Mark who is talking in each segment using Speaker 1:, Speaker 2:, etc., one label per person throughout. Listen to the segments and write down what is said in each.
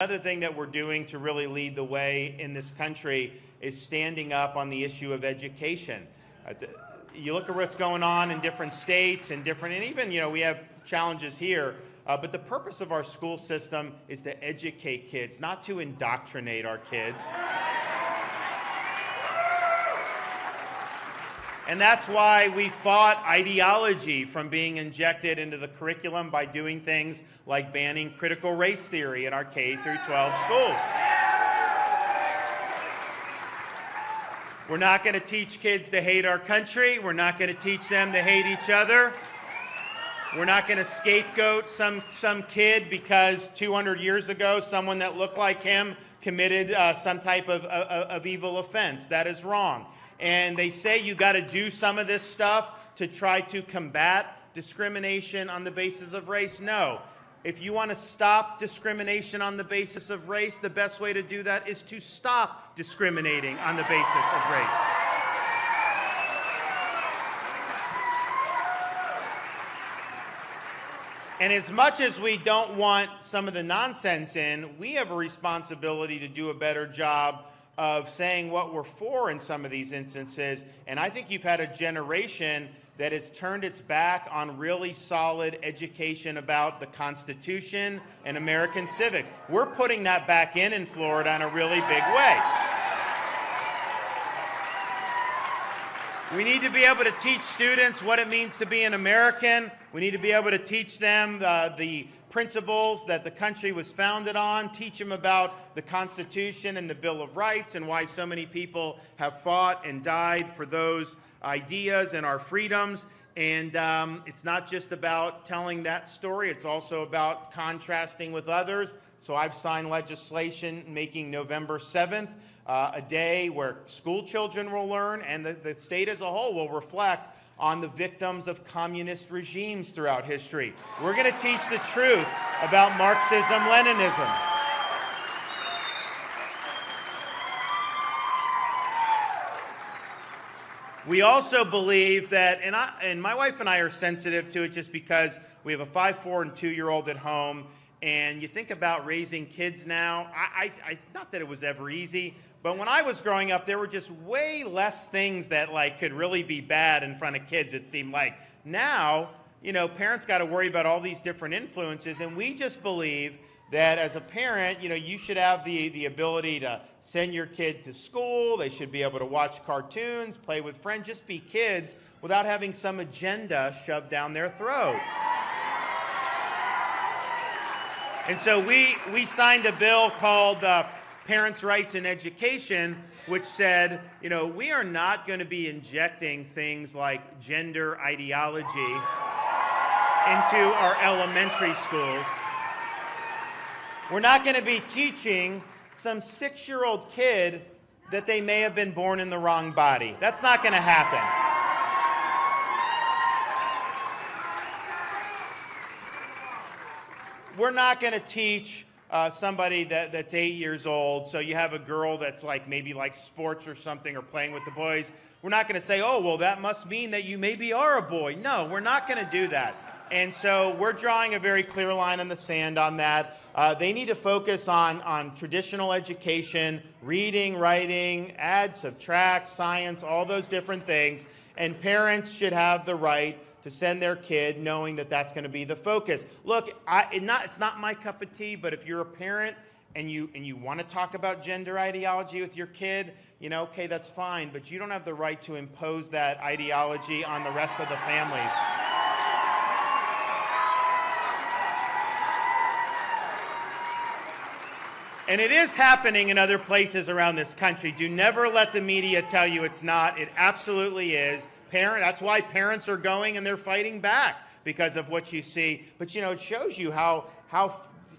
Speaker 1: Another thing that we're doing to really lead the way in this country is standing up on the issue of education. You look at what's going on in different states and even, we have challenges here, but the purpose of our school system is to educate kids, not to indoctrinate our kids. And that's why we fought ideology from being injected into the curriculum by doing things like banning critical race theory in our K through 12 schools. We're not going to teach kids to hate our country. We're not going to teach them to hate each other. We're not going to scapegoat some kid because 200 years ago someone that looked like him committed some type of evil offense. That is wrong. And they say you got to do some of this stuff to try to combat discrimination on the basis of race. No. If you want to stop discrimination on the basis of race, the best way to do that is to stop discriminating on the basis of race. And as much as we don't want some of the nonsense in, we have a responsibility to do a better job of saying what we're for in some of these instances. And I think you've had a generation that has turned its back on really solid education about the Constitution and American civics. We're putting that back in Florida in a really big way. We need to be able to teach students what it means to be an American. We need to be able to teach them the principles that the country was founded on, teach them about the Constitution and the Bill of Rights and why so many people have fought and died for those ideas and our freedoms. And it's not just about telling that story, it's also about contrasting with others. So I've signed legislation making November 7th a day where school children will learn and the state as a whole will reflect on the victims of communist regimes throughout history. We're going to teach the truth about Marxism-Leninism. We also believe that, and my wife and I are sensitive to it just because we have a 5, 4, and 2-year-old at home, and you think about raising kids now. Not that it was ever easy, but when I was growing up, there were just way less things that could really be bad in front of kids, it seemed like. Now, parents got to worry about all these different influences, and we just believe that as a parent, you should have the ability to send your kid to school. They should be able to watch cartoons, play with friends, just be kids without having some agenda shoved down their throat. And so we signed a bill called Parents' Rights in Education, which said, we are not going to be injecting things like gender ideology into our elementary schools. We're not going to be teaching some 6-year-old kid that they may have been born in the wrong body. That's not going to happen. We're not going to teach somebody that's 8 years old, so you have a girl that's maybe sports or something or playing with the boys. We're not going to say, oh, well, that must mean that you maybe are a boy. No, we're not going to do that. And so we're drawing a very clear line in the sand on that. They need to focus on traditional education, reading, writing, add, subtract, science, all those different things. And parents should have the right to send their kid knowing that that's going to be the focus. Look, it's not my cup of tea, but if you're a parent and you want to talk about gender ideology with your kid, okay, that's fine, but you don't have the right to impose that ideology on the rest of the families. And it is happening in other places around this country. Do never let the media tell you it's not. It absolutely is. That's why parents are going and they're fighting back because of what you see. But, it shows you how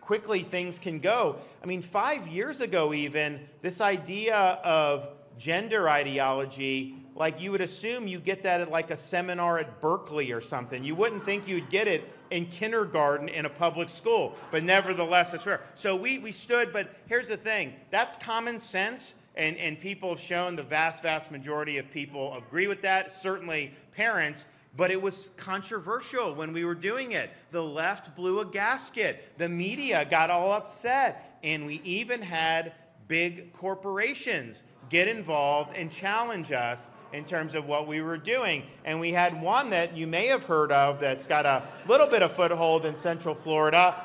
Speaker 1: quickly things can go. 5 years ago even, this idea of gender ideology, you would assume you get that at a seminar at Berkeley or something. You wouldn't think you'd get it in kindergarten in a public school, but nevertheless, it's rare. So we stood, but here's the thing. That's common sense, and people have shown the vast, vast majority of people agree with that, certainly parents, but it was controversial when we were doing it. The left blew a gasket. The media got all upset. and we even had big corporations get involved and challenge us in terms of what we were doing. And we had one that you may have heard of that's got a little bit of foothold in Central Florida,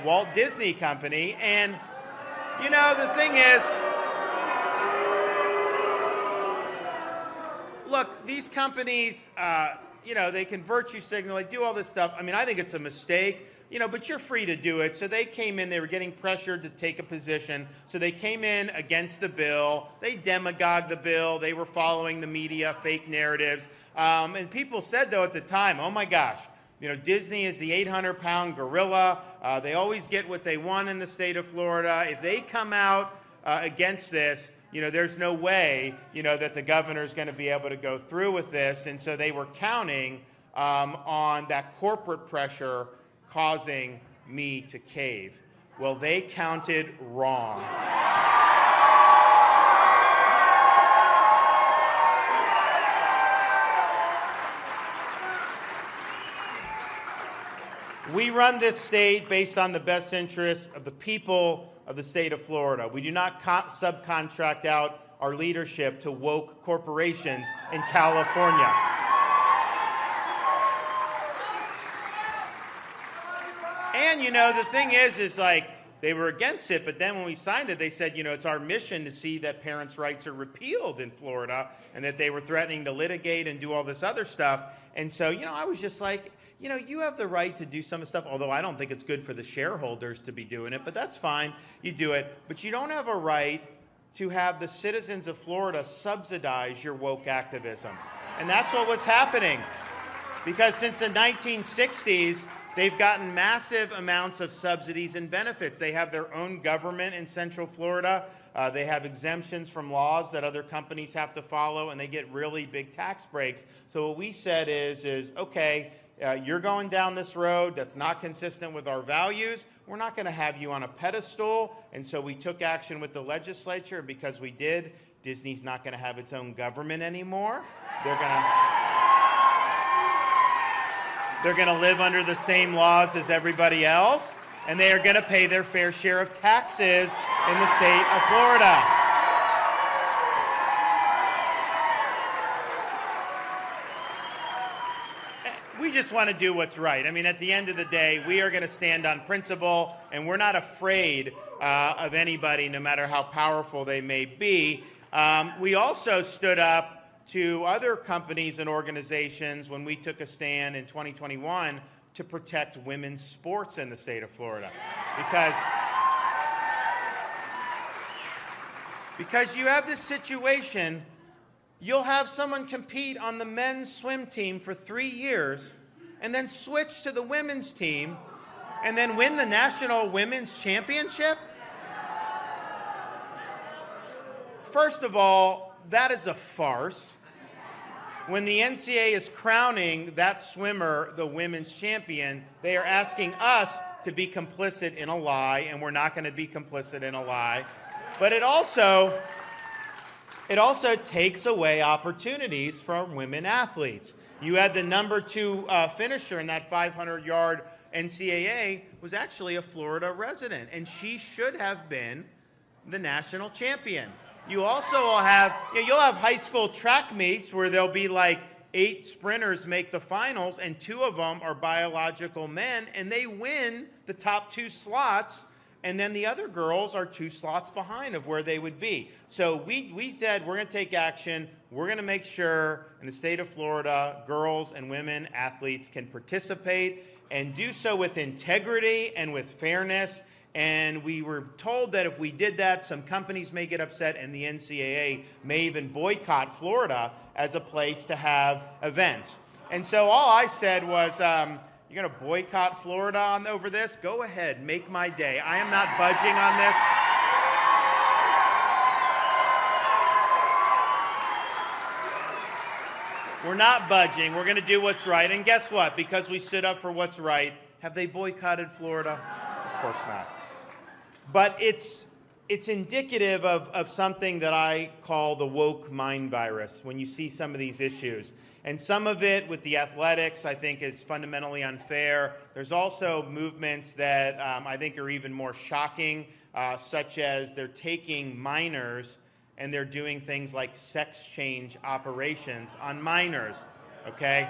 Speaker 1: Walt Disney Company. And, you know, the thing is, look, these companies, you know, they can virtue signal, they do all this stuff. I mean, I think it's a mistake, you know, but you're free to do it. So they came in, they were getting pressured to take a position. So they came in against the bill. They demagogued the bill. They were following the media, fake narratives. And people said, though, at the time, oh my gosh, you know, Disney is the 800-pound gorilla. They always get what they want in the state of Florida. If they come out against this, you know, there's no way, you know, that the governor is going to be able to go through with this. And so they were counting on that corporate pressure causing me to cave. Well, they counted wrong. We run this state based on the best interests of the people of the state of Florida. We do not subcontract out our leadership to woke corporations in California. And, you know, the thing is like, they were against it, but then when we signed it, they said, you know, it's our mission to see that parents' rights are repealed in Florida, and that they were threatening to litigate and do all this other stuff. And so, you know, I was just like, you know, you have the right to do some of the stuff, although I don't think it's good for the shareholders to be doing it, but that's fine. You do it. But you don't have a right to have the citizens of Florida subsidize your woke activism. And that's what was happening. Because since the 1960s, they've gotten massive amounts of subsidies and benefits. They have their own government in Central Florida. They have exemptions from laws that other companies have to follow, and they get really big tax breaks. So what we said is okay, you're going down this road that's not consistent with our values. We're not going to have you on a pedestal. And so we took action with the legislature. Because we did, Disney's not going to have its own government anymore. They're going to live under the same laws as everybody else, and they are going to pay their fair share of taxes in the state of Florida. We just want to do what's right. I mean, at the end of the day, we are going to stand on principle, and we're not afraid of anybody, no matter how powerful they may be. We also stood up to other companies and organizations when we took a stand in 2021 to protect women's sports in the state of Florida. Because you have this situation, you'll have someone compete on the men's swim team for 3 years and then switch to the women's team and then win the national women's championship? First of all, that is a farce. When the NCAA is crowning that swimmer the women's champion, they are asking us to be complicit in a lie, and we're not going to be complicit in a lie. But it also takes away opportunities from women athletes. You had the number 2 finisher in that 500-yard NCAA was actually a Florida resident, and she should have been the national champion. You also will have, you'll have high school track meets where there'll be like 8 sprinters make the finals, and 2 of them are biological men, and they win the top 2 slots, and then the other girls are 2 slots behind of where they would be. So we said we're going to take action. We're going to make sure in the state of Florida, girls and women athletes can participate and do so with integrity and with fairness. And we were told that if we did that, some companies may get upset, and the NCAA may even boycott Florida as a place to have events. And so all I said was, you're going to boycott Florida over this? Go ahead, make my day. I am not budging on this. We're not budging. We're going to do what's right. And guess what? Because we stood up for what's right, have they boycotted Florida? Of course not. But it's it's indicative of something that I call the woke mind virus when you see some of these issues. And some of it with the athletics, I think, is fundamentally unfair. There's also movements that I think are even more shocking, such as they're taking minors and they're doing things like sex change operations on minors, okay?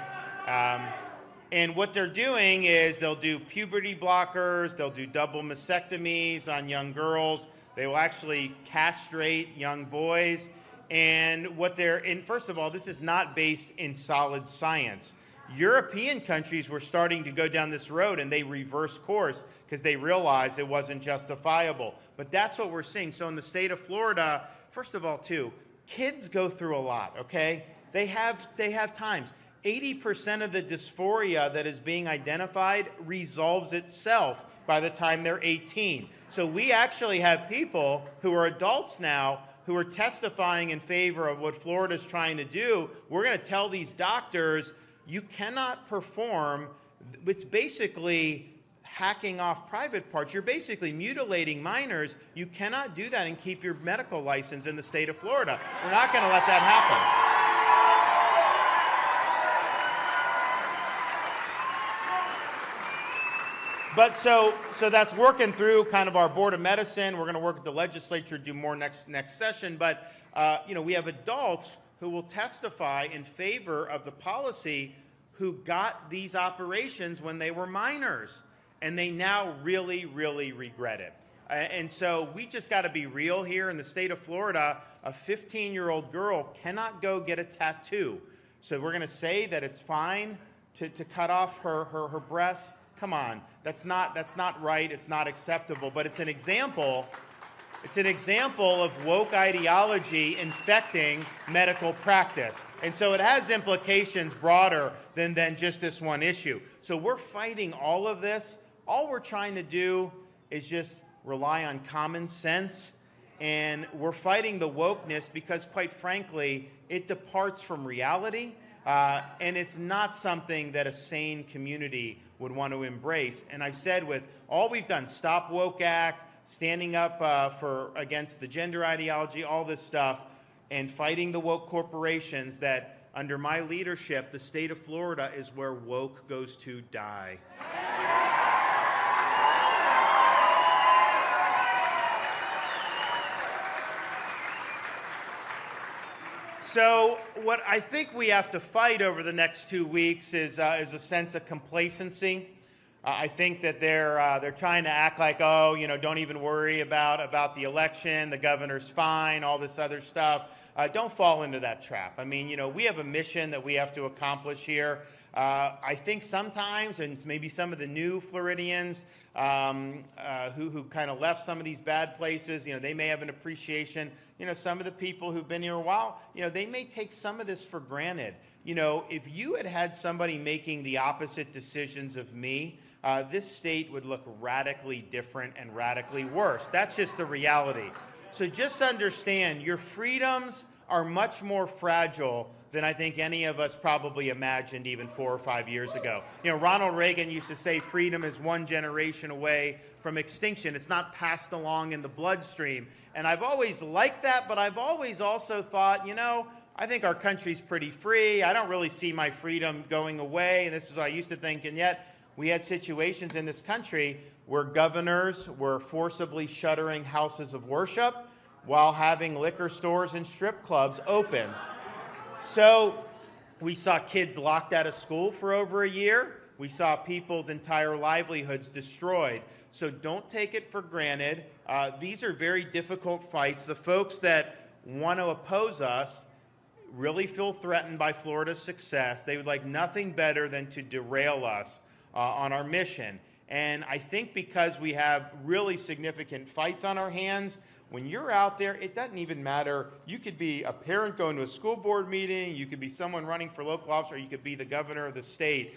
Speaker 1: And what they're doing is they'll do puberty blockers, they'll do double mastectomies on young girls, they will actually castrate young boys. And first of all, this is not based in solid science. European countries were starting to go down this road and they reversed course because they realized it wasn't justifiable. But that's what we're seeing. So in the state of Florida, first of all, too, kids go through a lot, okay? They have times. 80% of the dysphoria that is being identified resolves itself by the time they're 18. So we actually have people who are adults now who are testifying in favor of what Florida's trying to do. We're going to tell these doctors, you cannot perform. It's basically hacking off private parts. You're basically mutilating minors. You cannot do that and keep your medical license in the state of Florida. We're not going to let that happen. But so that's working through kind of our Board of Medicine. We're going to work with the legislature, do more next session. But we have adults who will testify in favor of the policy who got these operations when they were minors, and they now really, really regret it. And so we just got to be real here. In the state of Florida, a 15-year-old girl cannot go get a tattoo. So we're going to say that it's fine to cut off her breasts. Come on, that's not right. It's not acceptable. But it's an example. It's an example of woke ideology infecting medical practice. And so it has implications broader than just this one issue. So we're fighting all of this. All we're trying to do is just rely on common sense. And we're fighting the wokeness because, quite frankly, it departs from reality. And it's not something that a sane community would want to embrace. And I've said with all we've done, Stop Woke Act, standing up against the gender ideology, all this stuff, and fighting the woke corporations, that under my leadership, the state of Florida is where woke goes to die. So what I think we have to fight over the next 2 weeks is a sense of complacency. I think that they're trying to act like, oh, don't even worry about the election, the governor's fine, all this other stuff. Don't fall into that trap. I mean, we have a mission that we have to accomplish here. I think sometimes, and maybe some of the new Floridians who kind of left some of these bad places, they may have an appreciation. Some of the people who've been here a while, they may take some of this for granted. If you had somebody making the opposite decisions of me, this state would look radically different and radically worse. That's just the reality. So just understand, your freedoms are much more fragile than I think any of us probably imagined even 4 or 5 years ago. Ronald Reagan used to say freedom is 1 generation away from extinction. It's not passed along in the bloodstream. And I've always liked that, but I've always also thought, I think our country's pretty free. I don't really see my freedom going away. And this is what I used to think. And yet we had situations in this country where governors were forcibly shuttering houses of worship while having liquor stores and strip clubs open. So we saw kids locked out of school for over a year. We saw people's entire livelihoods destroyed. So don't take it for granted. These are very difficult fights. The folks that want to oppose us really feel threatened by Florida's success. They would like nothing better than to derail us on our mission. And I think because we have really significant fights on our hands, when you're out there, it doesn't even matter. You could be a parent going to a school board meeting, you could be someone running for local office, or you could be the governor of the state.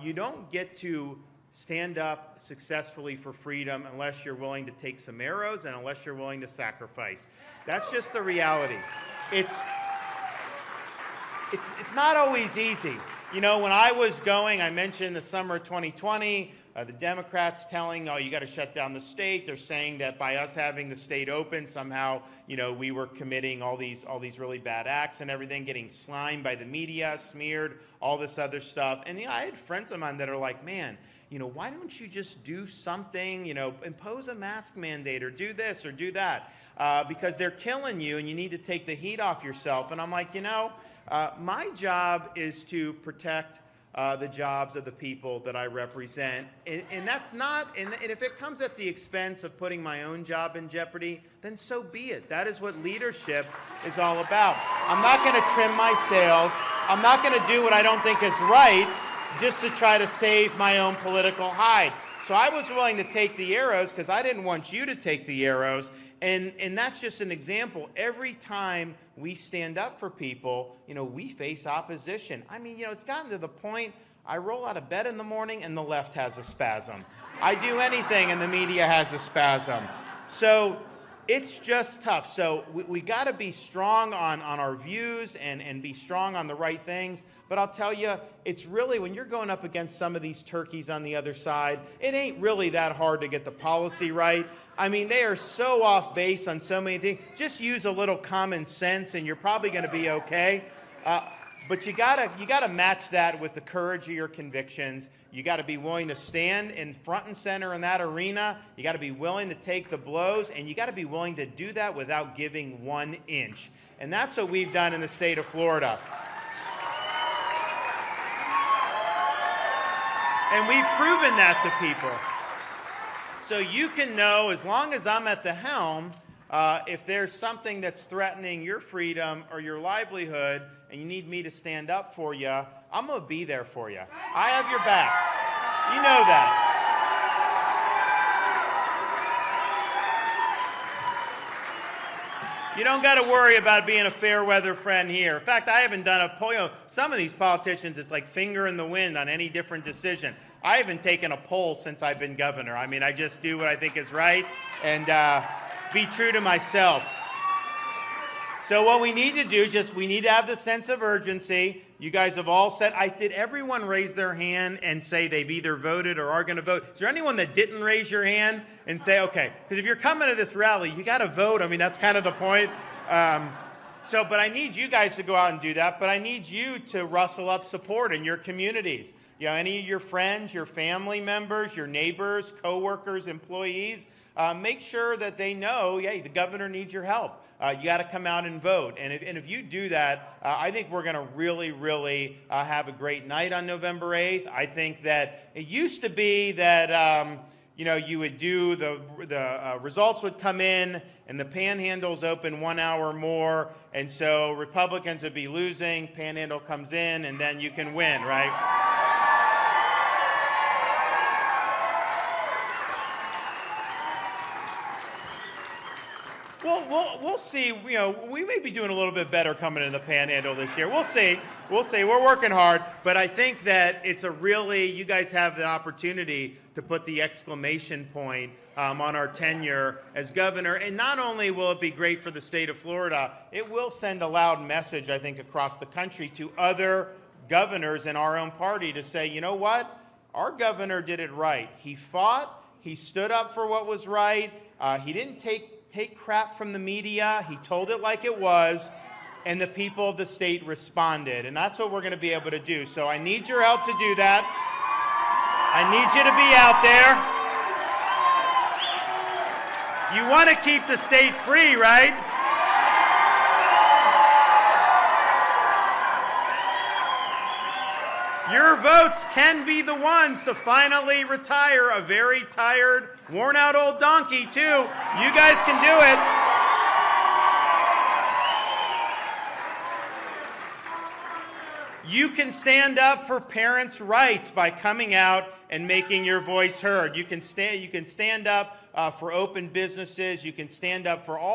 Speaker 1: You don't get to stand up successfully for freedom unless you're willing to take some arrows and unless you're willing to sacrifice. That's just the reality. It's not always easy. You know, when I was going, I mentioned the summer of 2020, the Democrats telling, oh, you got to shut down the state. They're saying that by us having the state open, somehow, you know, we were committing all these really bad acts and everything, getting slimed by the media, smeared, all this other stuff. And, you know, I had friends of mine that are like, man, you know, why don't you just do something, you know, impose a mask mandate or do this or do that, because they're killing you and you need to take the heat off yourself. And I'm like, you know, my job is to protect the jobs of the people that I represent. And that's not, and if it comes at the expense of putting my own job in jeopardy, then so be it. That is what leadership is all about. I'm not going to trim my sails. I'm not going to do what I don't think is right just to try to save my own political hide. So I was willing to take the arrows because I didn't want you to take the arrows. And that's just an example. Every time we stand up for people, you know, we face opposition. I mean, you know, it's gotten to the point I roll out of bed in the morning and the left has a spasm. I do anything and the media has a spasm. So it's just tough. So we got to be strong on our views and be strong on the right things. But I'll tell you, it's really, when you're going up against some of these turkeys on the other side, it ain't really that hard to get the policy right. I mean, they are so off base on so many things. Just use a little common sense and you're probably going to be okay. But you gotta match that with the courage of your convictions. You got to be willing to stand in front and center in that arena. You got to be willing to take the blows, and you got to be willing to do that without giving 1 inch. And that's what we've done in the state of Florida. And we've proven that to people. So you can know, as long as I'm at the helm, if there's something that's threatening your freedom or your livelihood and you need me to stand up for you, I'm going to be there for you. I have your back. You know that. You don't got to worry about being a fair weather friend here. In fact, I haven't done a poll. You know, some of these politicians, it's like finger in the wind on any different decision. I haven't taken a poll since I've been governor. I mean, I just do what I think is right and be true to myself. So what we need to do, we need to have the sense of urgency. You guys have all said, did everyone raise their hand and say they've either voted or are going to vote? Is there anyone that didn't raise your hand and say, okay, because if you're coming to this rally, you got to vote. I mean, that's kind of the point. But I need you guys to go out and do that, but I need you to rustle up support in your communities. You know, any of your friends, your family members, your neighbors, coworkers, employees, make sure that they know, the governor needs your help. You got to come out and vote. And if you do that, I think we're going to really, really have a great night on November 8th. I think that it used to be that, you would do the results would come in and the panhandles open 1 hour more. And so Republicans would be losing, panhandle comes in, and then you can win, right? We'll see. You know, we may be doing a little bit better coming in the panhandle this year. We'll see. We'll see. We're working hard. But I think that it's you guys have the opportunity to put the exclamation point on our tenure as governor. And not only will it be great for the state of Florida, it will send a loud message, I think, across the country to other governors in our own party to say, you know what? Our governor did it right. He fought. He stood up for what was right. He didn't take crap from the media. He told it like it was, and the people of the state responded. And that's what we're going to be able to do. So I need your help to do that. I need you to be out there. You want to keep the state free, right? Your votes can be the ones to finally retire a very tired, worn-out old donkey, too. You guys can do it. You can stand up for parents' rights by coming out and making your voice heard. You can stand up for open businesses. You can stand up for all